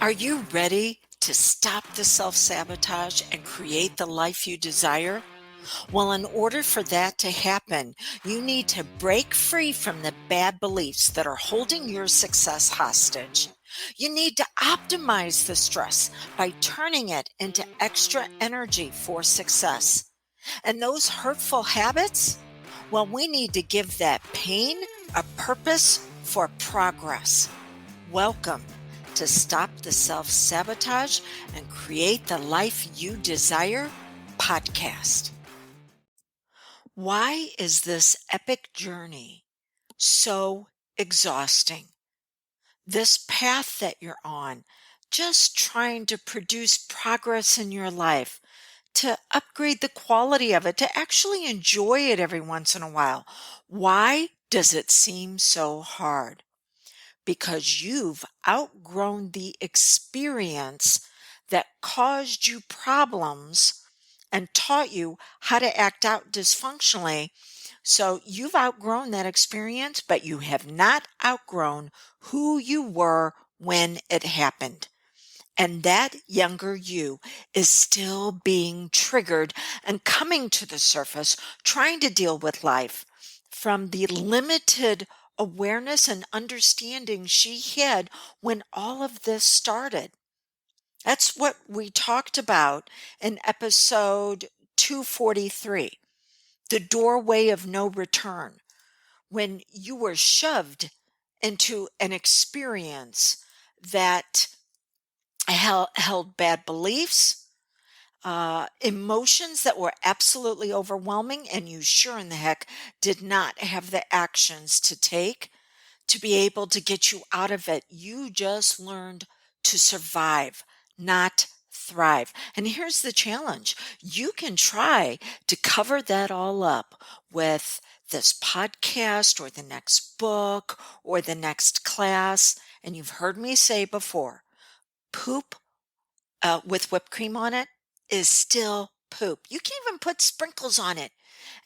Are you ready to stop the self-sabotage and create the life you desire? Well, in order for that to happen, you need to break free from the bad beliefs that are holding your success hostage. You need to optimize the stress by turning it into extra energy for success. And those hurtful habits? Well, we need to give that pain a purpose for progress. Welcome to Stop the Self Sabotage and Create the Life You Desire podcast. Why is this epic journey so exhausting? This path that you're on, just trying to produce progress in your life, to upgrade the quality of it, to actually enjoy it every once in a while. Why does it seem so hard? Because you've outgrown the experience that caused you problems and taught you how to act out dysfunctionally. So you've outgrown that experience, but you have not outgrown who you were when it happened. And that younger you is still being triggered and coming to the surface, trying to deal with life from the limited awareness and understanding she had when all of this started. That's what we talked about in episode 243, the doorway of no return, when you were shoved into an experience that held bad beliefs, emotions that were absolutely overwhelming, and you sure in the heck did not have the actions to take to be able to get you out of it. You just learned to survive, not thrive. And here's the challenge. You can try to cover that all up with this podcast or the next book or the next class. And you've heard me say before, poop with whipped cream on it is still poop. You can even put sprinkles on it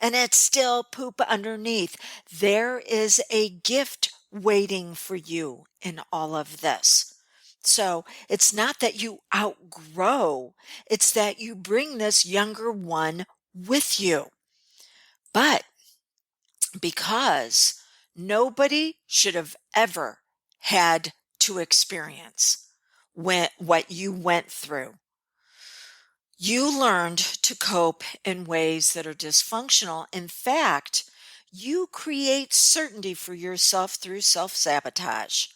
and it's still poop underneath. There is a gift waiting for you in all of this. So it's not that you outgrow, it's that you bring this younger one with you. But because nobody should have ever had to experience what you went through, you learned to cope in ways that are dysfunctional. In fact, you create certainty for yourself through self-sabotage.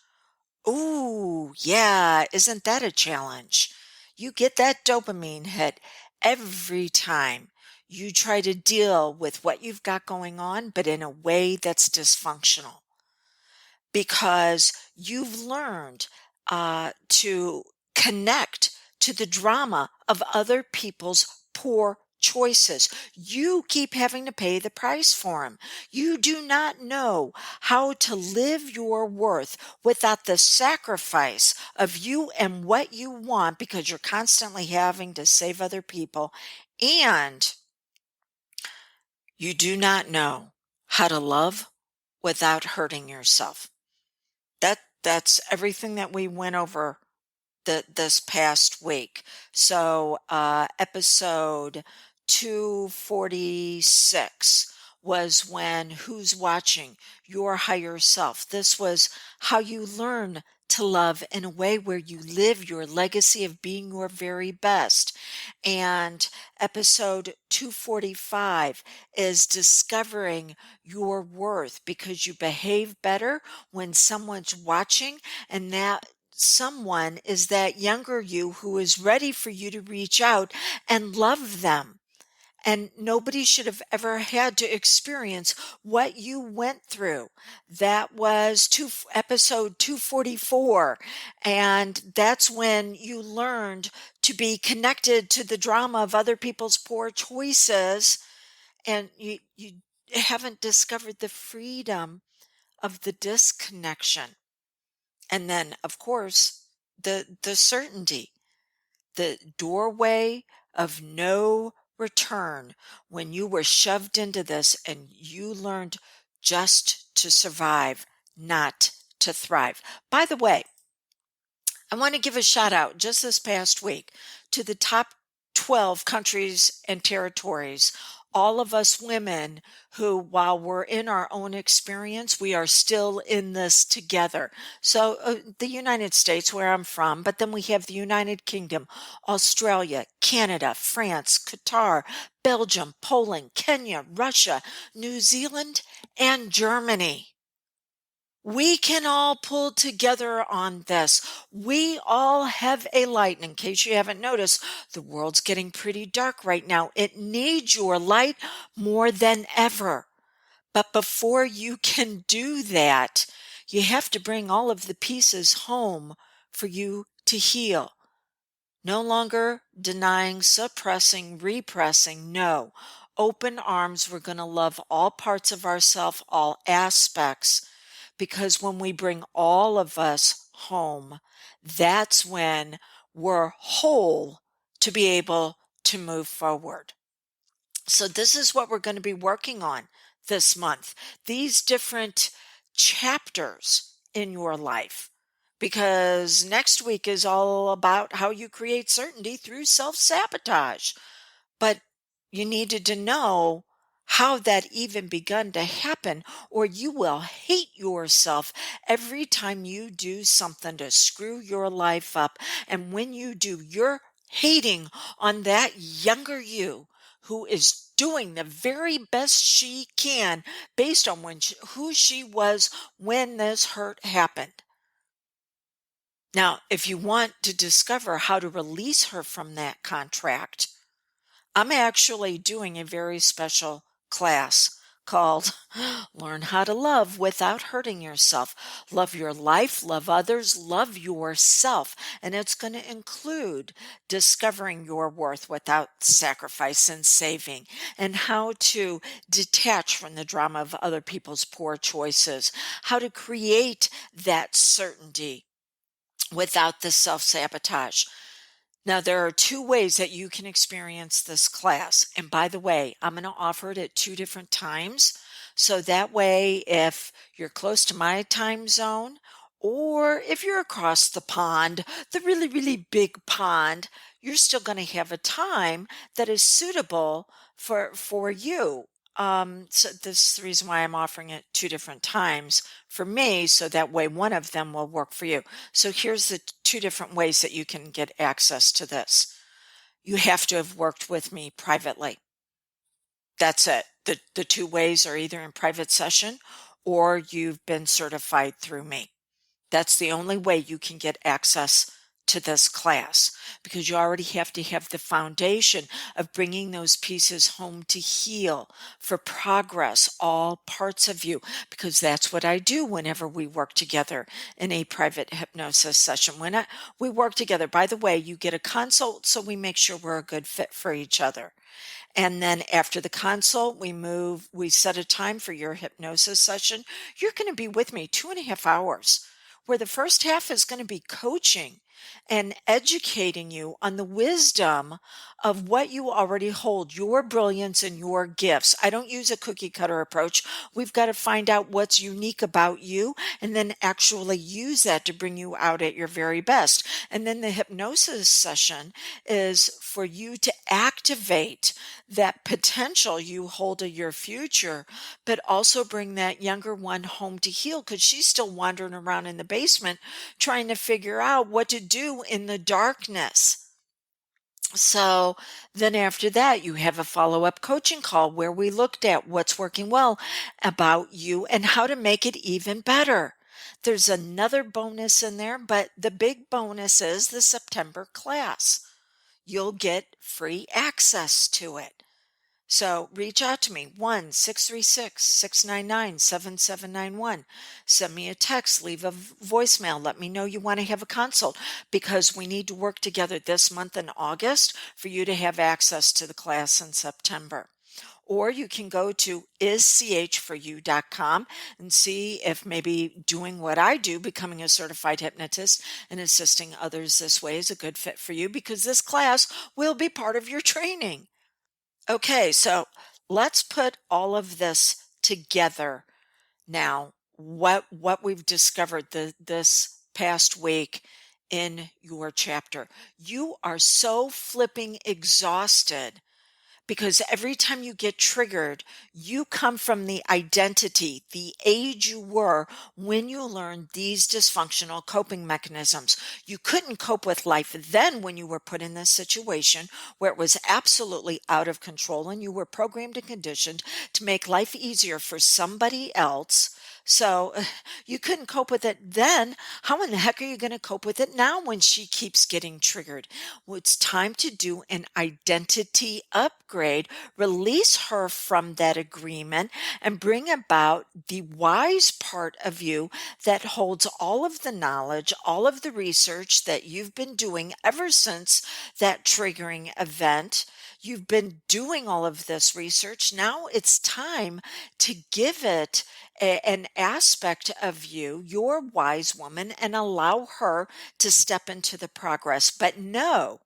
Ooh, yeah, isn't that a challenge? You get that dopamine hit every time you try to deal with what you've got going on, but in a way that's dysfunctional. Because you've learned to connect to the drama of other people's poor choices. You keep having to pay the price for them. You do not know how to live your worth without the sacrifice of you and what you want, because you're constantly having to save other people. And you do not know how to love without hurting yourself. That's everything that we went over this past week. So episode 246 was when who's watching your higher self. This was how you learn to love in a way where you live your legacy of being your very best. And episode 245 is discovering your worth because you behave better when someone's watching, and that someone is that younger you who is ready for you to reach out and love them. And nobody should have ever had to experience what you went through. That was episode 244. And that's when you learned to be connected to the drama of other people's poor choices. And you haven't discovered the freedom of the disconnection. And then, of course, the certainty, the doorway of no return, when you were shoved into this and you learned just to survive, not to thrive. By the way, I want to give a shout out just this past week to the top 12 countries and territories. All of us women who, while we're in our own experience, we are still in this together. So, the United States, where I'm from, but then we have the United Kingdom, Australia, Canada, France, Qatar, Belgium, Poland, Kenya, Russia, New Zealand, and Germany. We can all pull together on this. We all have a light. And in case you haven't noticed, the world's getting pretty dark right now. It needs your light more than ever. But before you can do that, you have to bring all of the pieces home for you to heal. No longer denying, suppressing, repressing. No. Open arms. We're going to love all parts of ourselves, all aspects, because when we bring all of us home, that's when we're whole to be able to move forward. So this is what we're going to be working on this month. These different chapters in your life. Because next week is all about how you create certainty through self-sabotage. But you needed to know how that even begun to happen, or you will hate yourself every time you do something to screw your life up. And when you do, you're hating on that younger you who is doing the very best she can based on who she was when this hurt happened. Now, if you want to discover how to release her from that contract, I'm actually doing a very special class called Learn How to Love Without Hurting Yourself. Love your life, love others, love yourself. And it's going to include discovering your worth without sacrifice and saving, and how to detach from the drama of other people's poor choices, how to create that certainty without the self-sabotage. Now, there are two ways that you can experience this class. And by the way, I'm going to offer it at two different times. So that way, if you're close to my time zone, or if you're across the pond, the really, really big pond, you're still going to have a time that is suitable for you. So this is the reason why I'm offering it two different times for me, so that way one of them will work for you. So here's the two different ways that you can get access to this. You have to have worked with me privately. That's it. The two ways are either in private session or you've been certified through me. That's the only way you can get access to this class, because you already have to have the foundation of bringing those pieces home to heal for progress, all parts of you, because that's what I do whenever we work together in a private hypnosis session. We work together, by the way, you get a consult, so we make sure we're a good fit for each other. And then after the consult, we set a time for your hypnosis session. You're going to be with me 2.5 hours, where the first half is going to be coaching and educating you on the wisdom of what you already hold, your brilliance and your gifts. I don't use a cookie cutter approach. We've got to find out what's unique about you and then actually use that to bring you out at your very best. And then the hypnosis session is for you to activate that potential you hold of your future, but also bring that younger one home to heal, because she's still wandering around in the basement trying to figure out what to do in the darkness. So then after that, you have a follow-up coaching call where we looked at what's working well about you and how to make it even better. There's another bonus in there, but the big bonus is the September class. You'll get free access to it. So reach out to me, 1-636-699-7791. Send me a text, leave a voicemail. Let me know you want to have a consult, because we need to work together this month in August for you to have access to the class in September. Or you can go to ischforyou.com and see if maybe doing what I do, becoming a certified hypnotist and assisting others this way, is a good fit for you, because this class will be part of your training. Okay, so let's put all of this together now. What we've discovered this past week in your chapter. You are so flipping exhausted because every time you get triggered, you come from the identity, the age you were when you learned these dysfunctional coping mechanisms. You couldn't cope with life then when you were put in this situation where it was absolutely out of control and you were programmed and conditioned to make life easier for somebody else. So you couldn't cope with it then. How in the heck are you going to cope with it now when she keeps getting triggered? Well, it's time to do an identity upgrade, release her from that agreement, and bring about the wise part of you that holds all of the knowledge, all of the research that you've been doing ever since that triggering event. You've been doing all of this research. Now it's time to give it an aspect of you, your wise woman, and allow her to step into the progress. But know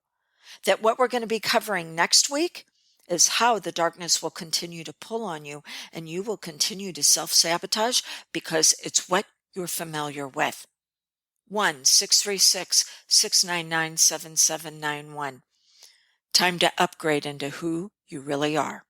that what we're going to be covering next week is how the darkness will continue to pull on you and you will continue to self sabotage because it's what you're familiar with. 1-636-699-7791. Time to upgrade into who you really are.